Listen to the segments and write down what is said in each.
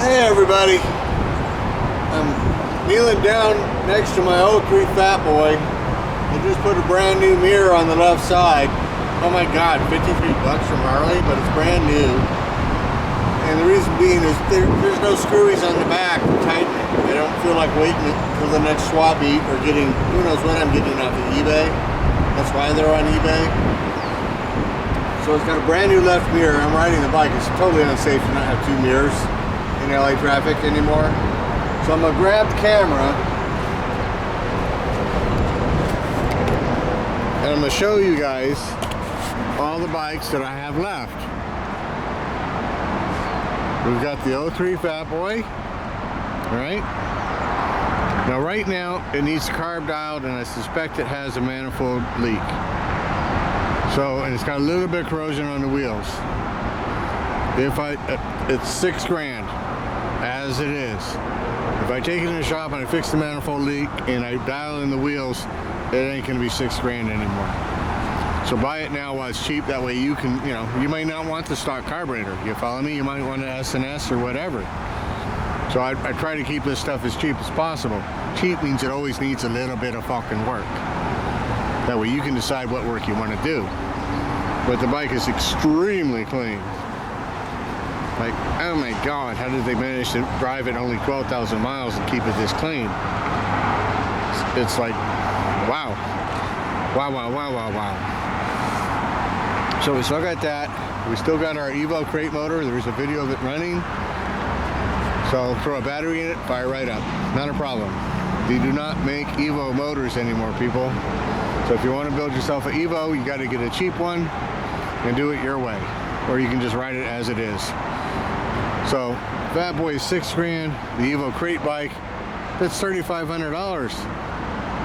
Hey everybody, I'm kneeling down next to my '03 Fat Boy. They just put a brand new mirror on the left side. Oh my god, 53 bucks from Harley, but it's brand new. And the reason being is there's no screwies on the back to tighten it. I don't feel like waiting until the next swap meet or getting, who knows when I'm getting off of eBay. That's why they're on eBay. So it's got a brand new left mirror. I'm riding the bike. It's totally unsafe to not have two mirrors in LA traffic anymore. So I'm gonna grab the camera and I'm gonna show you guys all the bikes that I have left. We've got the '03 Fat Boy, right? Now right now it needs carb dialed and I suspect it has a manifold leak. So, and it's got a little bit of corrosion on the wheels. It's $6 grand as it is. If I take it in the shop and I fix the manifold leak and I dial in the wheels, it ain't gonna be $6 grand anymore. So buy it now while it's cheap. That way you can, you might not want the stock carburetor. You follow me? You might want an S&S or whatever. So I try to keep this stuff as cheap as possible. Cheap means it always needs a little bit of fucking work. That way you can decide what work you want to do. But the bike is extremely clean. Like, oh my god, how did they manage to drive it only 12,000 miles and keep it this clean? It's like, wow. Wow, wow, wow, wow, wow. So we still got that. We still got our Evo crate motor. There's a video of it running. So throw a battery in it, fire right up. Not a problem. They do not make Evo motors anymore, people. So if you want to build yourself an Evo, you got to get a cheap one and do it your way. Or you can just ride it as it is. So Fat Boy is $6 grand. The Evo crate bike, that's $3,500.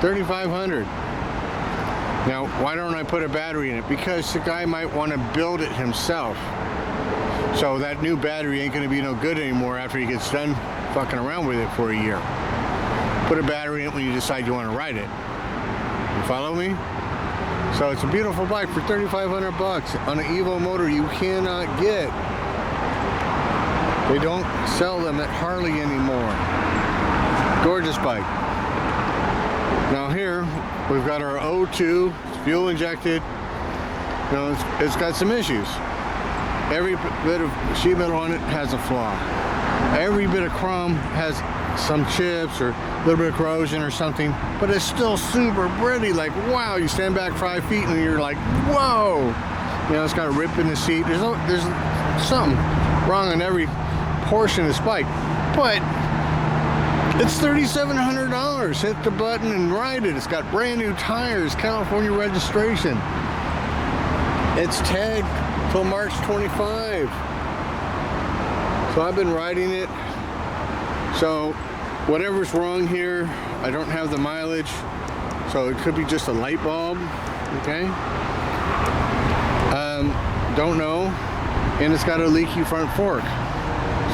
$3,500. Now, why don't I put a battery in it? Because the guy might want to build it himself. So that new battery ain't going to be no good anymore after he gets done fucking around with it for a year. Put a battery in it when you decide you want to ride it. You follow me? So it's a beautiful bike for $3,500 bucks on an Evo motor you cannot get. They don't sell them at Harley anymore. Gorgeous bike. Now here we've got our '02, it's fuel injected. It's got some issues. Every bit of sheet metal on it has a flaw. Every bit of chrome has some chips or a little bit of corrosion or something, but it's still super pretty. Like, wow, you stand back 5 feet and you're like, whoa. It's got a rip in the seat. There's something wrong on every portion of this bike, but it's $3,700. Hit the button and ride it. It's got brand new tires, California registration. It's tagged till March 25. So I've been riding it. So whatever's wrong here, I don't have the mileage. So it could be just a light bulb, okay? Don't know. And it's got a leaky front fork.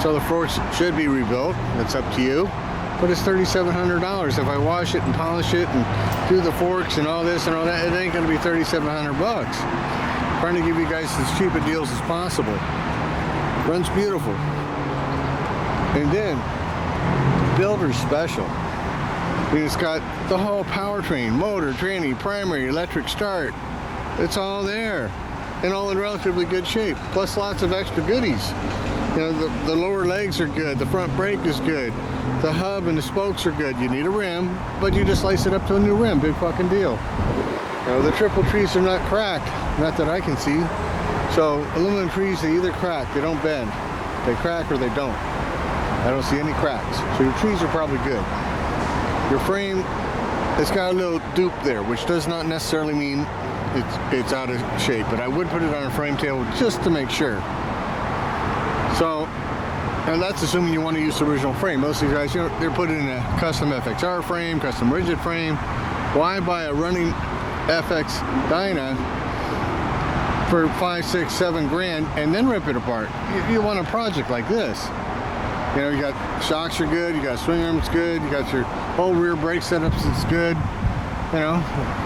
So the forks should be rebuilt. That's up to you. But it's $3,700. If I wash it and polish it and do the forks and all this and all that, it ain't gonna be $3,700 bucks. Trying to give you guys as cheap a deals as possible. Runs beautiful. And then, builder's special. It's got the whole powertrain, motor, tranny, primary, electric start. It's all there. And all in relatively good shape. Plus lots of extra goodies. The lower legs are good. The front brake is good. The hub and the spokes are good. You need a rim, but you just slice it up to a new rim. Big fucking deal. The triple trees are not cracked. Not that I can see. So aluminum trees, they either crack, they don't bend. They crack or they don't. I don't see any cracks. So your trees are probably good. Your frame, it's got a little dupe there, which does not necessarily mean it's out of shape, but I would put it on a frame tail just to make sure. So, and that's assuming you want to use the original frame. Most of these guys, they're putting in a custom FXR frame, custom rigid frame. Why buy a running FX Dyna for 5, 6, 7 grand and then rip it apart? You want a project like this. You got shocks are good, you got swing arms good, you got your whole rear brake setups, it's good.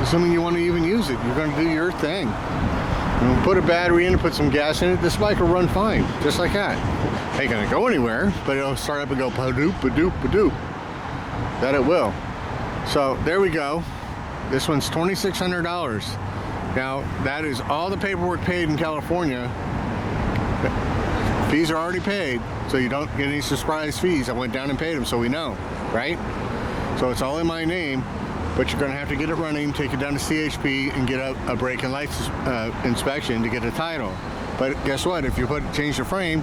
Assuming you want to even use it, you're going to do your thing. And put a battery in and put some gas in it, this bike will run fine, just like that. Ain't gonna go anywhere, but it'll start up and go pa-doop, pa-doop, pa-doop. That it will. So there we go. This one's $2,600. Now that is all the paperwork paid in California. Fees are already paid, so you don't get any surprise fees. I went down and paid them, so we know, right? So it's all in my name, but you're gonna have to get it running, take it down to CHP, and get a brake and lights inspection to get a title. But guess what? If you change the frame,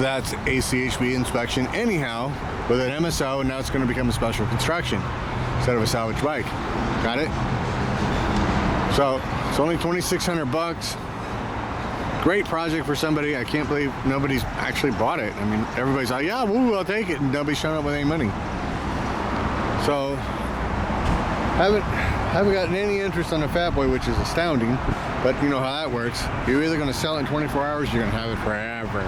that's a CHP inspection anyhow with an MSO, and now it's gonna become a special construction instead of a salvage bike. Got it? So it's only 2,600 bucks. Great project for somebody. I can't believe nobody's actually bought it. I mean, everybody's like, yeah, woo, I'll take it, and nobody's showing up with any money. So haven't gotten any interest on the Fat Boy, which is astounding, but you know how that works. You're either going to sell it in 24 hours, you're going to have it forever.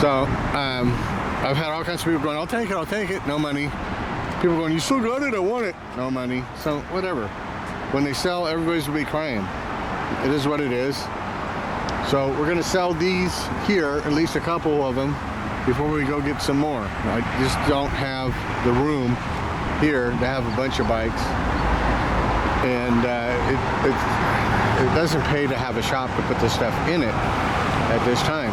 So I've had all kinds of people going, I'll take it, no money. People going, you still got it, I want it, no money. So whatever. When they sell, everybody's will be crying. It is what it is. So we're going to sell these here, at least a couple of them, before we go get some more. I just don't have the room here to have a bunch of bikes, and it doesn't pay to have a shop to put this stuff in it at this time,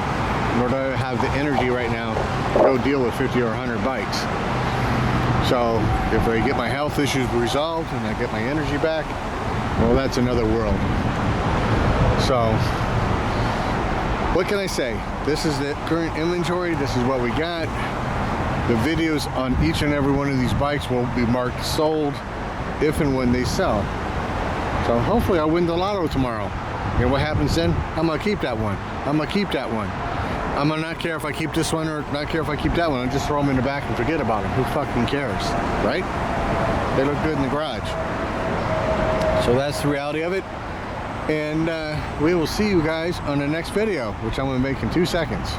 nor do I have the energy right now to go deal with 50 or 100 bikes. So if I get my health issues resolved and I get my energy back, well, that's another world. So what can I say? This is the current inventory. This is what we got. The videos on each and every one of these bikes will be marked sold if and when they sell. So hopefully I'll win the lotto tomorrow. You know what happens then? I'm gonna keep that one. I'm gonna keep that one. I'm gonna not care if I keep this one or not care if I keep that one. I'll just throw them in the back and forget about them. Who fucking cares, right? They look good in the garage. So that's the reality of it. And we will see you guys on the next video, which I'm gonna make in 2 seconds.